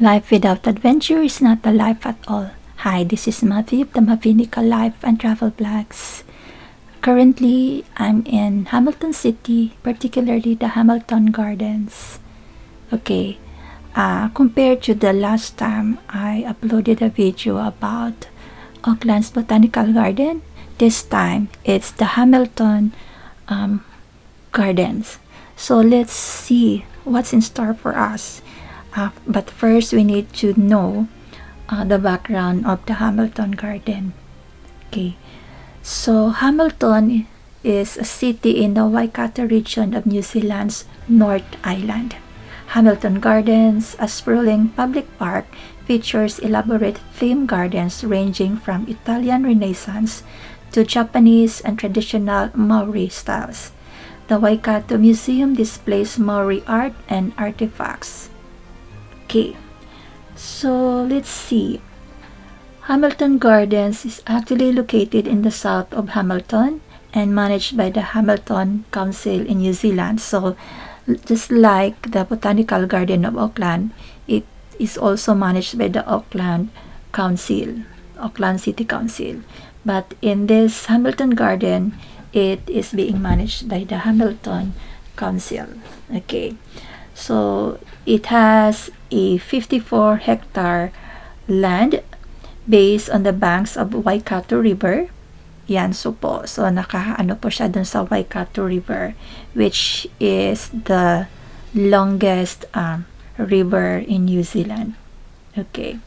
Life without adventure is not a life at all. Hi, this is Matthew of the Mavineeka Life and Travel Blogs. Currently, I'm in Hamilton City, particularly the Hamilton Gardens. Okay, compared to the last time I uploaded a video about Auckland's Botanical Garden, this time it's the Hamilton Gardens. So let's see what's in store for us. But first, we need to know the background of the Hamilton Garden. Okay, so Hamilton is a city in the Waikato region of New Zealand's North Island. Hamilton Gardens, a sprawling public park, features elaborate theme gardens ranging from Italian Renaissance to Japanese and traditional Maori styles. The Waikato Museum displays Maori art and artifacts. Okay, so let's see. Hamilton Gardens is actually located in the south of Hamilton and managed by the Hamilton Council in New Zealand. So just like the Botanical Garden of Auckland, it is also managed by the Auckland Council, Auckland City Council. But in this Hamilton Garden, it is being managed by the Hamilton Council. Okay, so it has a 54-hectare land based on the banks of Waikato River. Yan, so po. So, nakaano po siya dun sa Waikato River, which is the longest river in New Zealand. Okay.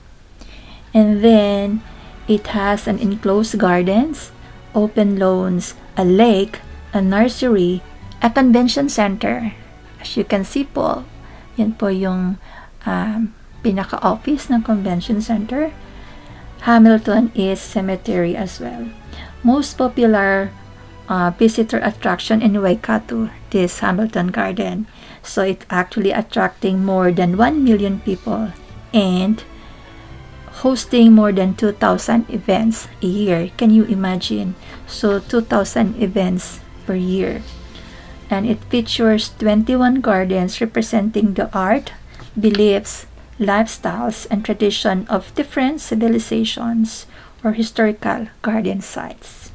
And then, it has an enclosed gardens, open lawns, a lake, a nursery, a convention center. As you can see po, yan po yung pinaka-office ng convention center. Hamilton is cemetery as well. Most popular visitor attraction in Waikato, this Hamilton Garden. So it's actually attracting more than 1 million people and hosting more than 2,000 events a year. Can you imagine? So 2,000 events per year. And it features 21 gardens representing the art, beliefs, lifestyles, and tradition of different civilizations or historical garden sites.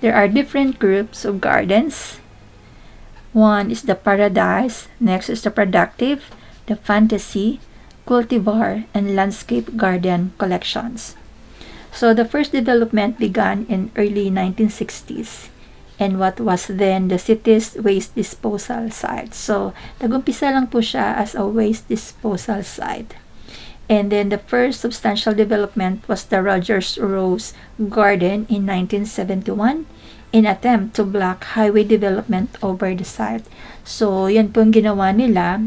There are different groups of gardens. One is the Paradise, next is the Productive, the Fantasy, Cultivar, and Landscape Garden collections. So the first development began in early 1960s and what was then the city's waste disposal site. So, nag-umpisa lang po siya as a waste disposal site. And then the first substantial development was the Rogers Rose Garden in 1971 in attempt to block highway development over the site. So, yan po yung ginawa nila.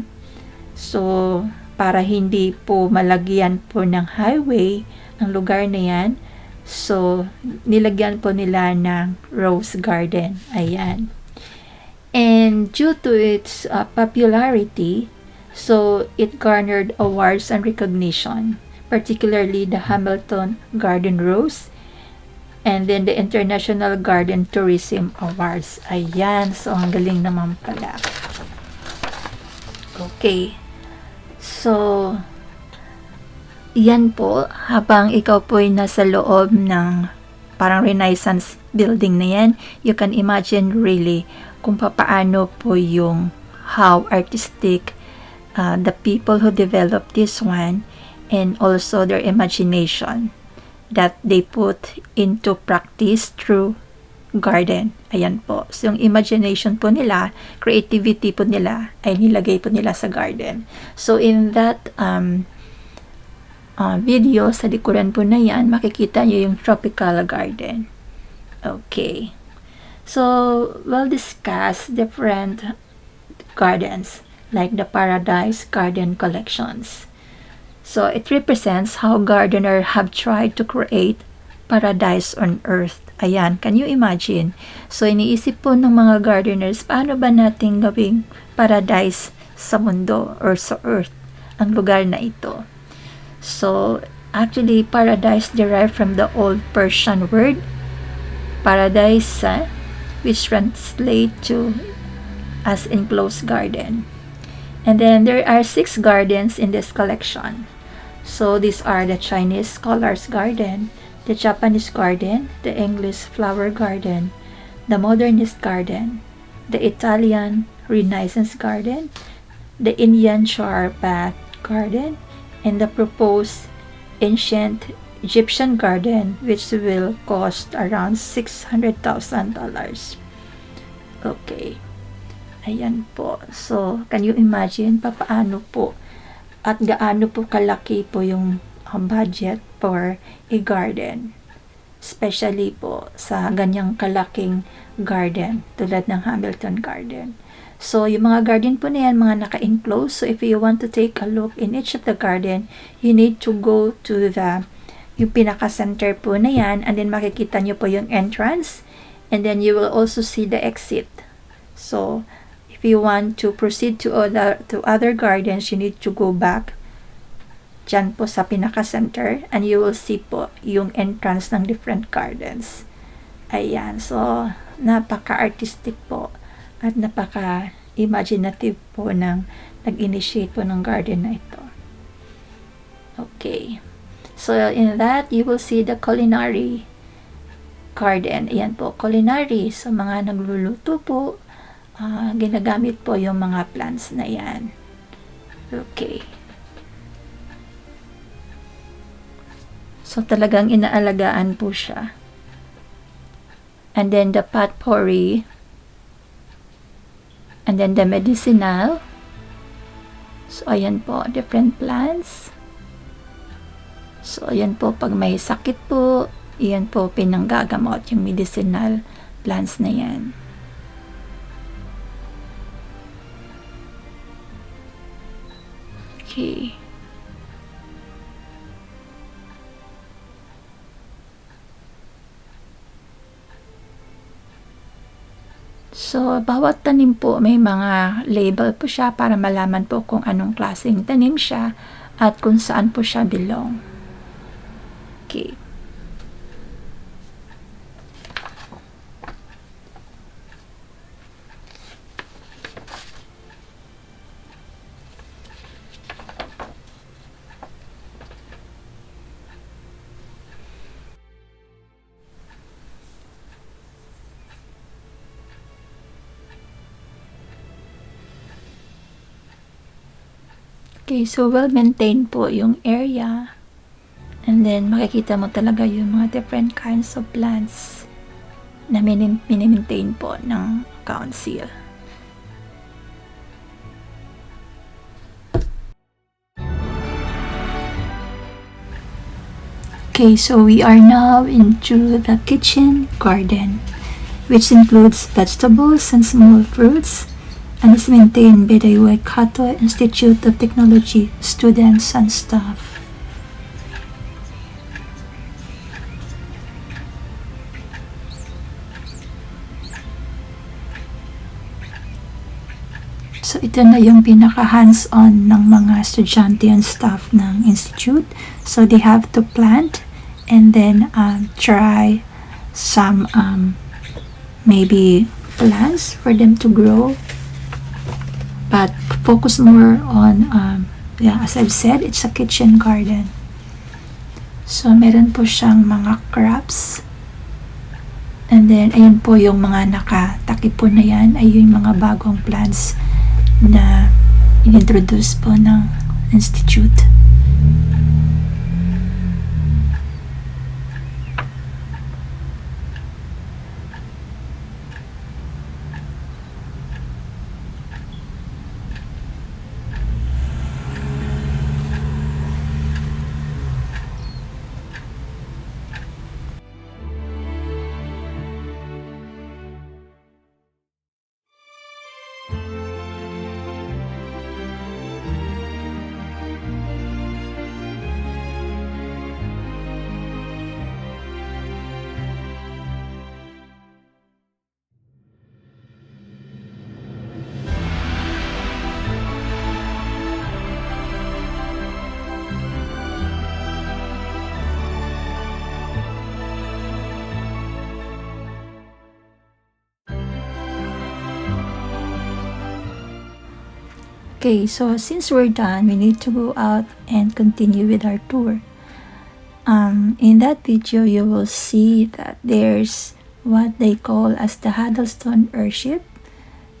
So, para hindi po malagyan po ng highway ang lugar na yan, so, nilagyan po nila ng Rose Garden. Ayan. And due to its popularity, so it garnered awards and recognition, particularly the Hamilton Garden Rose and then the International Garden Tourism Awards. Ayan. So, ang galing naman pala. Okay. So, yan po, habang ikaw po ay nasa loob ng parang Renaissance building na yan, you can imagine really kung paano po yung how artistic the people who developed this one and also their imagination that they put into practice through garden. Ayan po. So, yung imagination po nila, creativity po nila, ay nilagay po nila sa garden. So, in that video, sa likuran po na yan, makikita nyo yung tropical garden. Okay. So, we'll discuss different gardens, like the Paradise Garden collections. So, it represents how gardeners have tried to create paradise on earth. Ayan, can you imagine? So, iniisip po ng mga gardeners, paano ba natin gawing paradise sa mundo or sa earth ang lugar na ito? So, actually, paradise derived from the old Persian word paradise, which translates to as enclosed garden. And then there are 6 gardens in this collection. So these are the Chinese Scholars Garden, the Japanese Garden, the English Flower Garden, the Modernist Garden, the Italian Renaissance Garden, the Indian Shower Bath Garden, and the proposed ancient Egyptian garden, which will cost around $600,000. Okay. Ayan po. So, can you imagine papaano po at gaano po kalaki po yung budget for a garden? Especially po sa ganyang kalaking garden tulad ng Hamilton Garden. So, yung mga garden po na yan, mga naka-enclose. So, if you want to take a look in each of the garden, you need to go to yung pinaka-center po na yan, and then makikita nyo po yung entrance, and then you will also see the exit. So, if you want to proceed to other gardens, you need to go back dyan po sa pinaka-center, and you will see po yung entrance ng different gardens. Ayan. So, napaka-artistic po at napaka-imaginative po ng nag-initiate po ng garden na ito. Okay. So, in that, you will see the culinary garden. Ayan po, culinary. So, mga nagluluto po, ginagamit po yung mga plants na yan. Okay. So, talagang inaalagaan po siya. And then, the potpourri. And then, the medicinal. So, ayan po, different plants. So, ayan po, pag may sakit po, ayan po, pinanggagamot yung medicinal plants na yan. Okay. So, bawat tanim po may mga label po siya para malaman po kung anong klaseng tanim siya at kung saan po siya belong. Okay. Okay, so well-maintained po yung area. And then, makikita mo talaga yung mga different kinds of plants na mini-maintain po ng council. Okay, so we are now into the kitchen garden, which includes vegetables and small fruits, and is maintained by the Waikato Institute of Technology students and staff. So, ito na yung pinaka-hands-on ng mga estudyante and staff ng institute. So, they have to plant and then try some maybe plants for them to grow. But focus more on, as I've said, it's a kitchen garden. So, meron po siyang mga crops. And then, ayun po yung mga nakatakip po na yan, ay yung mga bagong plants na inintroduce po ng institute. Okay, so since we're done, we need to go out and continue with our tour. In that video, you will see that there's what they call as the Huddleston Airship,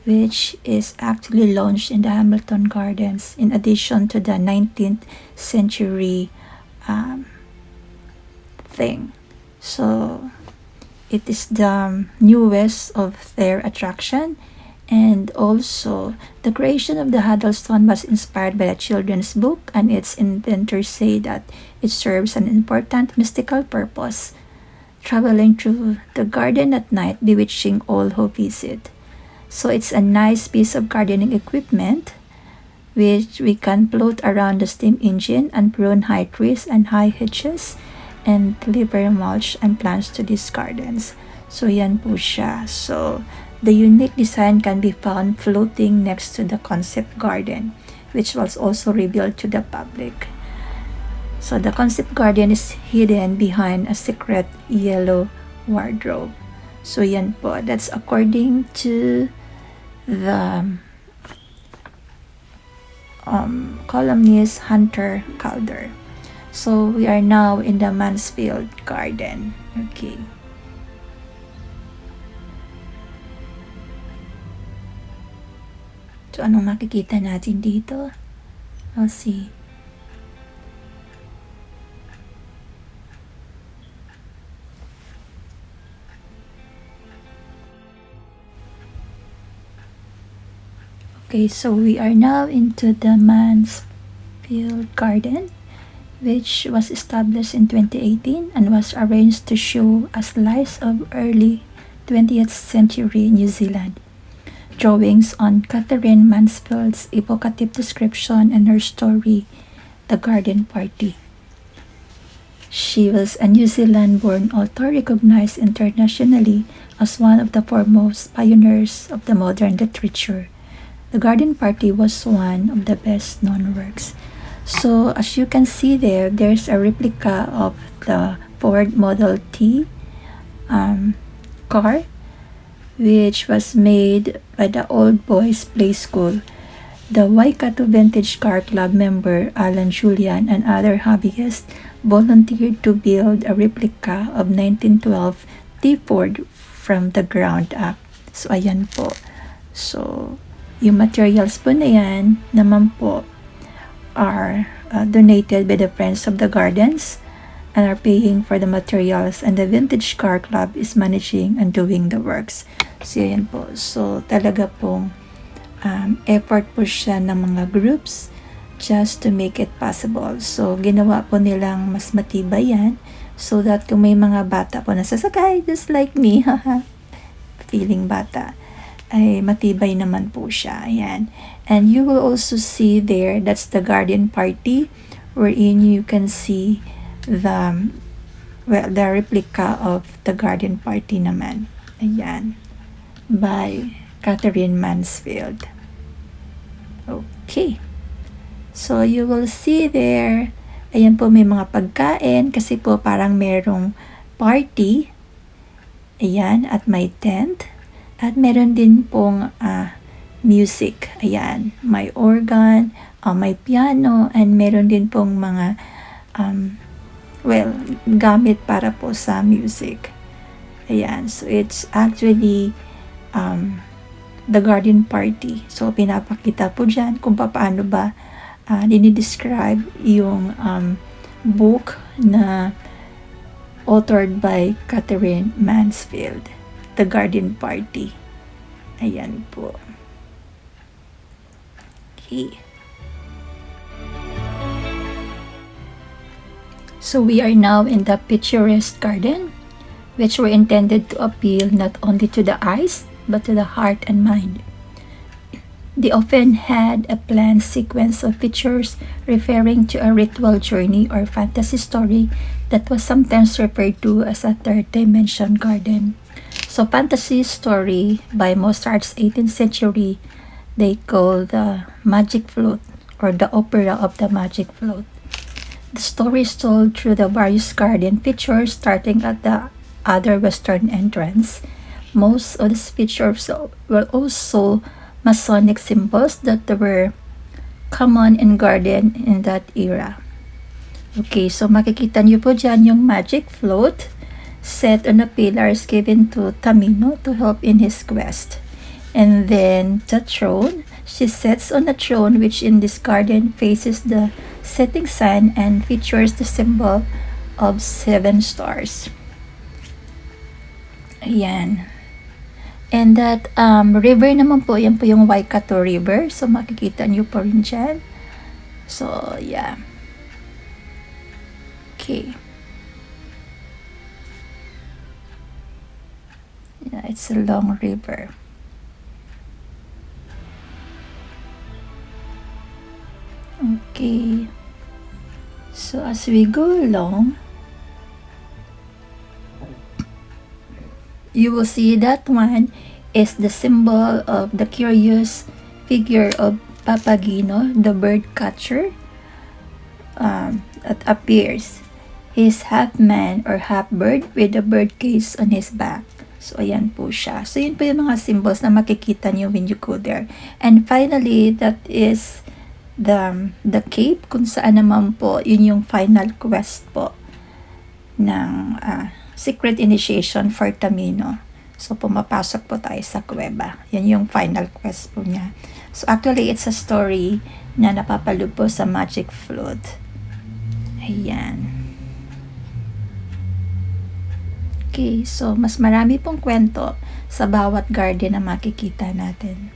which is actually launched in the Hamilton Gardens in addition to the 19th century thing. So it is the newest of their attraction, and also the creation of the Huddleston was inspired by a children's book, and its inventors say that it serves an important mystical purpose, traveling through the garden at night, bewitching all who visit. So it's a nice piece of gardening equipment which we can float around the steam engine and prune high trees and high hedges and deliver mulch and plants to these gardens. So yan po siya. So the unique design can be found floating next to the concept garden, which was also revealed to the public. So the concept garden is hidden behind a secret yellow wardrobe. So yan po, that's according to the columnist Hunter Calder. So we are now in the Mansfield Garden. Okay. So anong makikita natin dito? Let's see. Okay, so we are now into the Mansfield Garden, which was established in 2018 and was arranged to show a slice of early 20th century New Zealand. Drawings on Catherine Mansfield's evocative description and her story, The Garden Party. She was a New Zealand-born author recognized internationally as one of the foremost pioneers of the modern literature. The Garden Party was one of the best-known works. So as you can see there, there's a replica of the Ford Model T car, which was made by the Old Boys Play School. The Waikato Vintage Car Club member Alan Julian and other hobbyists volunteered to build a replica of 1912 T Ford from the ground up. So ayan po. So yung materials po na yan naman po are donated by the Friends of the Gardens and are paying for the materials, and the Vintage Car Club is managing and doing the works. So yan po. So talaga pong effort po siya ng mga groups just to make it possible. So ginawa po nilang mas matibay yan so that kung may mga bata po nasasakay, just like me, feeling bata, ay matibay naman po siya. Ayan. And you will also see there, that's the garden party, wherein you can see the replica of the garden party naman. Ayan. By Catherine Mansfield. Okay. So you will see there, ayan po, may mga pagkain kasi po parang merong party. Ayan, at may tent. At meron din pong music. Ayan, may organ, may piano, and meron din pong mga gamit para po sa music. Ayan, so it's actually the garden party. So pinapakita po dyan kung paano ba dinidescribe yung book na authored by Catherine Mansfield, The Garden Party. Ayan po. Okay. So we are now in the picturesque garden, which were intended to appeal not only to the eyes, but to the heart and mind. They often had a planned sequence of pictures referring to a ritual journey or fantasy story that was sometimes referred to as a third dimension garden. So fantasy story by Mozart's 18th century, they call the Magic Flute or the opera of the Magic Flute. The story is told through the various garden features starting at the other western entrance. Most of these features were also Masonic symbols that were common in garden in that era. Okay, so makikita niyo po dyan yung magic float set on the pillars given to Tamino to help in his quest. And then the throne, she sits on a throne which in this garden faces the setting sun and features the symbol of 7 stars. Ayan. And that river naman po, yan po yung Waikato River. So makikita niyo po rin dyan. So yeah. Okay. Yeah, it's a long river. Okay. So as we go along, you will see that one is the symbol of the curious figure of Papagino, the bird catcher, that appears. He's half man or half bird with a bird case on his back. So, ayan po siya. So, yun po yung mga symbols na makikita niyo when you go there. And finally, that is the cape, kung saan naman po, yun yung final quest po ng secret initiation for Tamino. So, pumapasok po tayo sa kuweba. Yan yung final quest po niya. So, actually, it's a story na napapaloob po sa magic float. Ayan. Okay, so mas marami pong kwento sa bawat garden na makikita natin.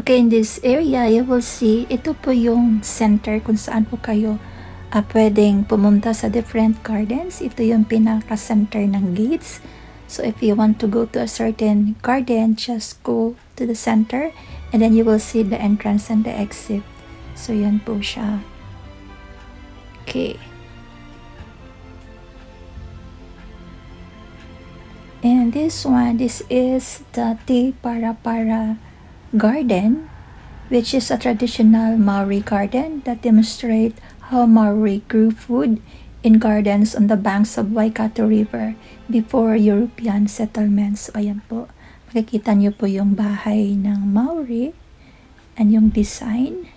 Okay, in this area, you will see, ito po yung center kung saan po kayo pwedeng pumunta sa different gardens. Ito yung pinaka-center ng gates. So if you want to go to a certain garden, just go to the center and then you will see the entrance and the exit. So yan po siya. Okay. And this one, this is the Te Para Para garden, which is a traditional Maori garden that demonstrate how Maori grew food in gardens on the banks of Waikato River before European settlements. So, ayan po. Makikita niyo po yung bahay ng Maori and yung design.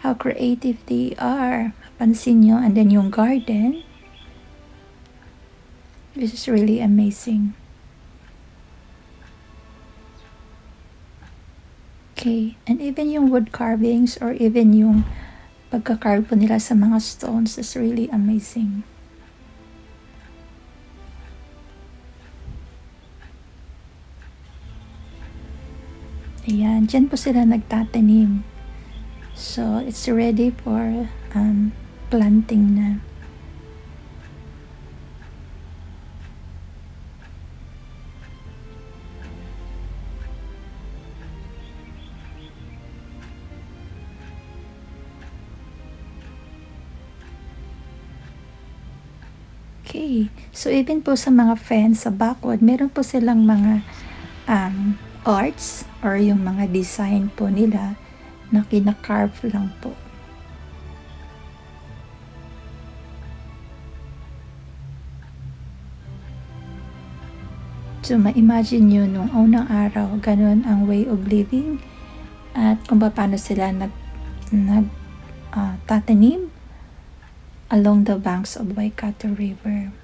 How creative they are. Pansin niyo. And then yung garden. This is really amazing. Okay, and even yung wood carvings or even yung pagka-carve po nila sa mga stones is really amazing. Ayan, dyan po sila nagtatanim. So, it's ready for planting na. Okay. So, even po sa mga fence sa backward, meron po silang mga arts or yung mga design po nila na kina-carve lang po. So, ma-imagine nyo nung unang araw, ganun ang way of living at kung paano sila tatanim along the banks of Waikato River.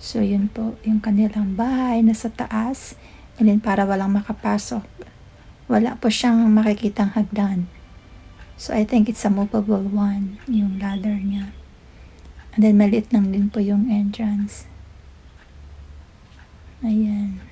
So, yun po, yung kanilang bahay nasa taas. And then, para walang makapasok, wala po siyang makikitang hagdan. So, I think it's a movable one, yung ladder niya. And then, maliit lang din po yung entrance. Ayan.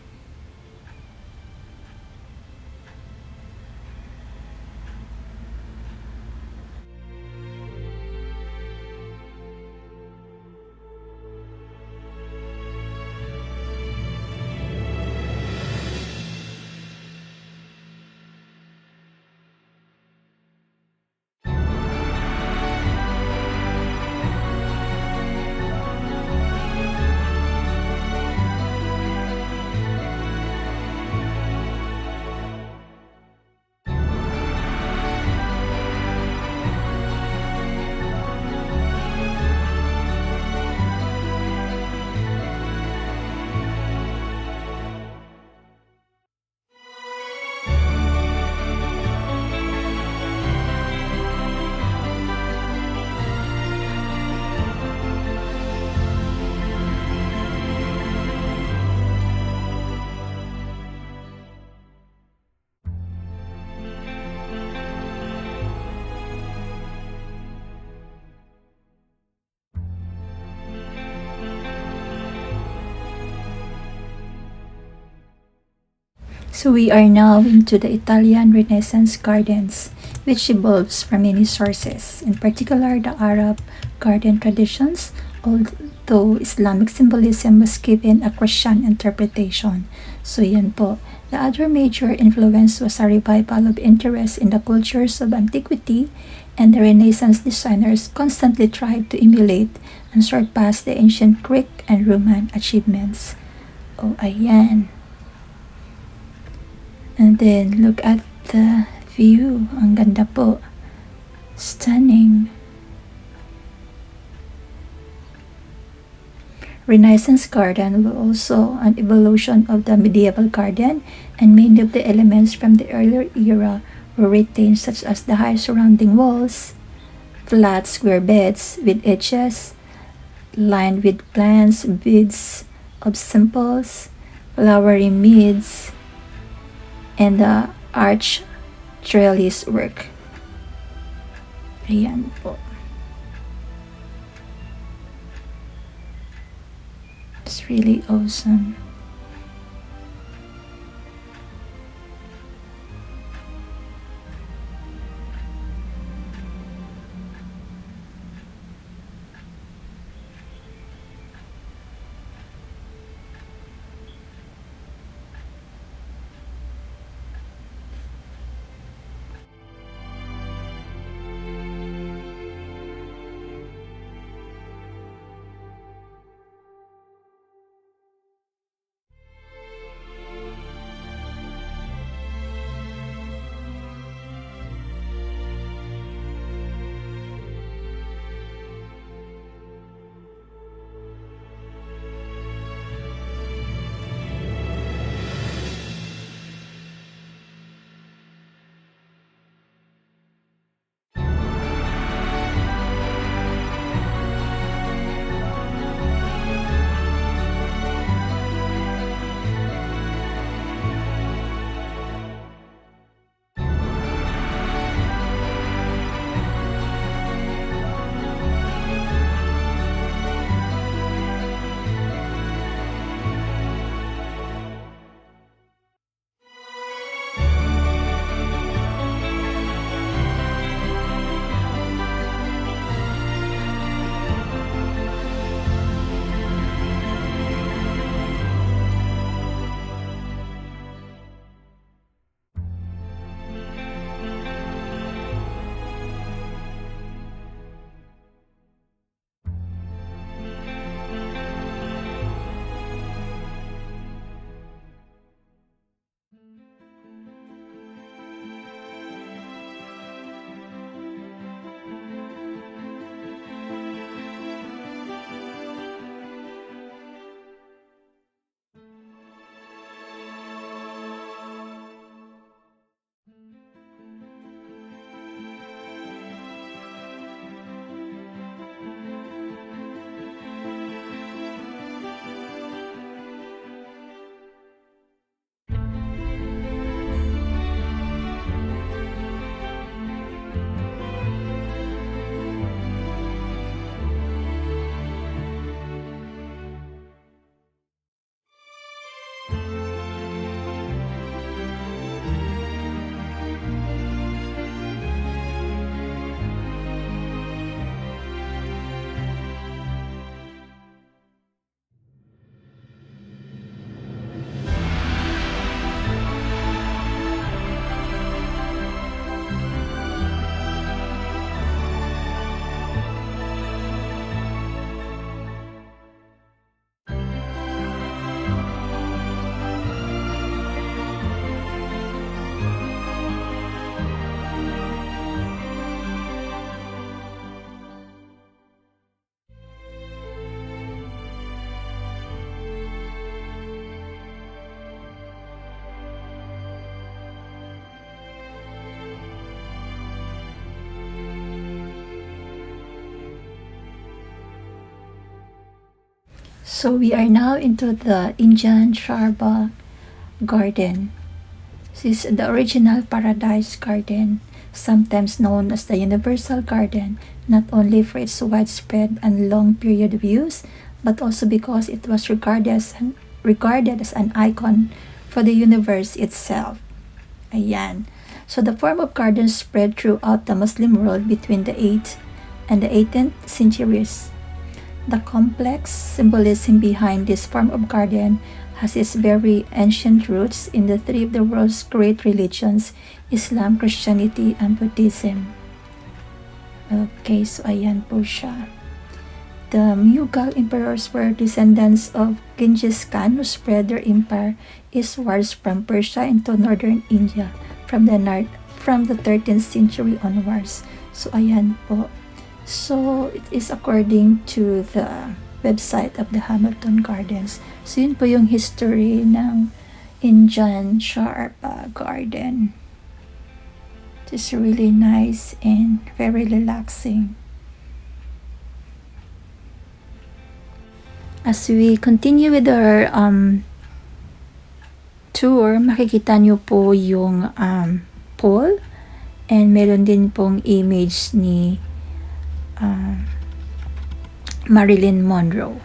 So we are now into the Italian Renaissance gardens, which evolves from many sources, in particular the Arab garden traditions, although Islamic symbolism was given a Christian interpretation. So yan po. The other major influence was a revival of interest in the cultures of antiquity, and the Renaissance designers constantly tried to emulate and surpass the ancient Greek and Roman achievements. Oh, ayan. And then, look at the view. Ang ganda po. Stunning. Renaissance garden was also an evolution of the medieval garden, and many of the elements from the earlier era were retained, such as the high surrounding walls, flat square beds with edges lined with plants, beds of simples, flowery meads, and the arch trellis work. Ayan po. It's really awesome. So we are now into the Indian Sharba Garden. This is the original Paradise Garden, sometimes known as the Universal Garden, not only for its widespread and long period views, but also because it was regarded as an icon for the universe itself. Ayan. So the form of garden spread throughout the Muslim world between the 8th and the 18th centuries. The complex symbolism behind this form of garden has its very ancient roots in the three of the world's great religions, Islam, Christianity, and Buddhism. Okay, so ayan po siya. The Mughal emperors were descendants of Genghis Khan, who spread their empire eastwards from Persia into northern India from the 13th century onwards. So ayan po. So it is according to the website of the Hamilton Gardens. So yun po yung history ng Indian Sharpa Garden. It is really nice and very relaxing. As we continue with our tour, makikita nyo po yung poll, and meron din pong image ni Marilyn Monroe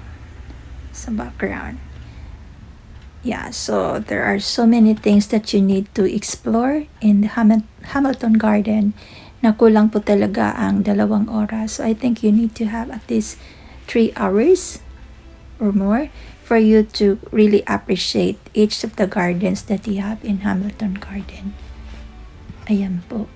sa background. Yeah, so there are so many things that you need to explore in the Hamilton Garden na kulang po talaga ang 2 oras. So I think you need to have at least 3 hours or more for you to really appreciate each of the gardens that you have in Hamilton Garden. Ayan po.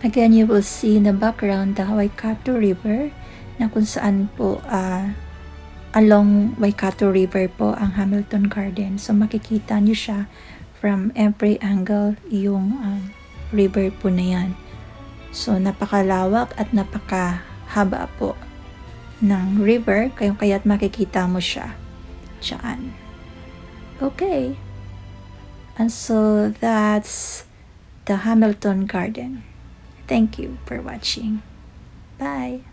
Again, you will see in the background the Waikato River, na kung saan po along Waikato River po ang Hamilton Garden. So makikita niyo siya from every angle yung river po na yan. So napakalawak at napakahaba po ng river, kaya't makikita mo siya dyan. Okay. And so that's the Hamilton Garden. Thank you for watching. Bye.